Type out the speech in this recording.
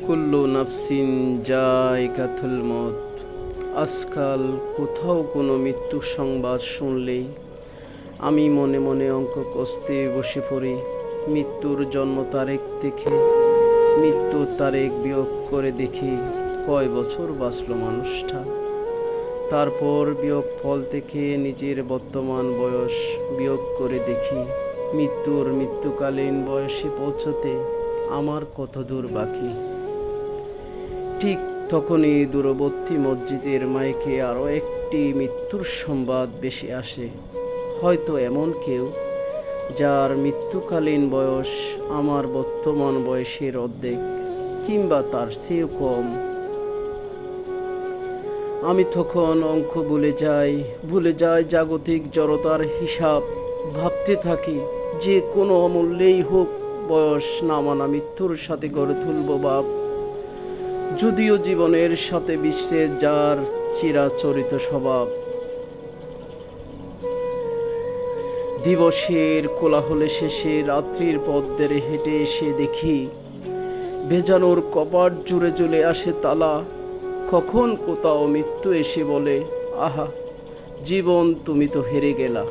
কুল্লু নাফসিন যায়কাতুল মউত। আজকাল কোথাও কোনো মৃত্যুর সংবাদ শুনলেই আমি মনে মনে অঙ্ক কষতে বসে পড়ি। মৃত্যুর জন্ম তারিখ দেখে মৃত্যুর তারিখ বিয়োগ করে দেখি কয় বছর বাঁচল মানুষটা। তারপর বিয়োগ ফল থেকে নিজের বর্তমান বয়স বিয়োগ করে দেখি মৃত্যুকালীন বয়সে পৌঁছতে আমার কত দূর বাকি। ঠিক তখনই দূরবর্তী মসজিদের মাইকে আরও একটি মৃত্যুর সংবাদ বেশি আসে। হয়তো এমন কেউ যার মৃত্যুকালীন বয়স আমার বর্তমান বয়সের অর্ধেক কিংবা তার চেয়েও কম। আমি তখন অঙ্ক ভুলে যাই জাগতিক জড়তার হিসাব। ভাবতে থাকি যে কোনো অমূল্যেই হোক বয়স না মানা মৃত্যুর সাথে গড়ে তুলব বাপ। যদিও জীবনের সাথে বিশ্বের যার চিরাচরিত স্বভাব। দিবসের কোলাহলে শেষে রাত্রির পথ ধরে হেঁটে এসে দেখি ভেজানোর কপাট জুড়ে জ্বলে আসে তালা। কখন কোথাও মৃত্যু এসে বলে, আহা জীবন তুমি তো হেরে গেলা।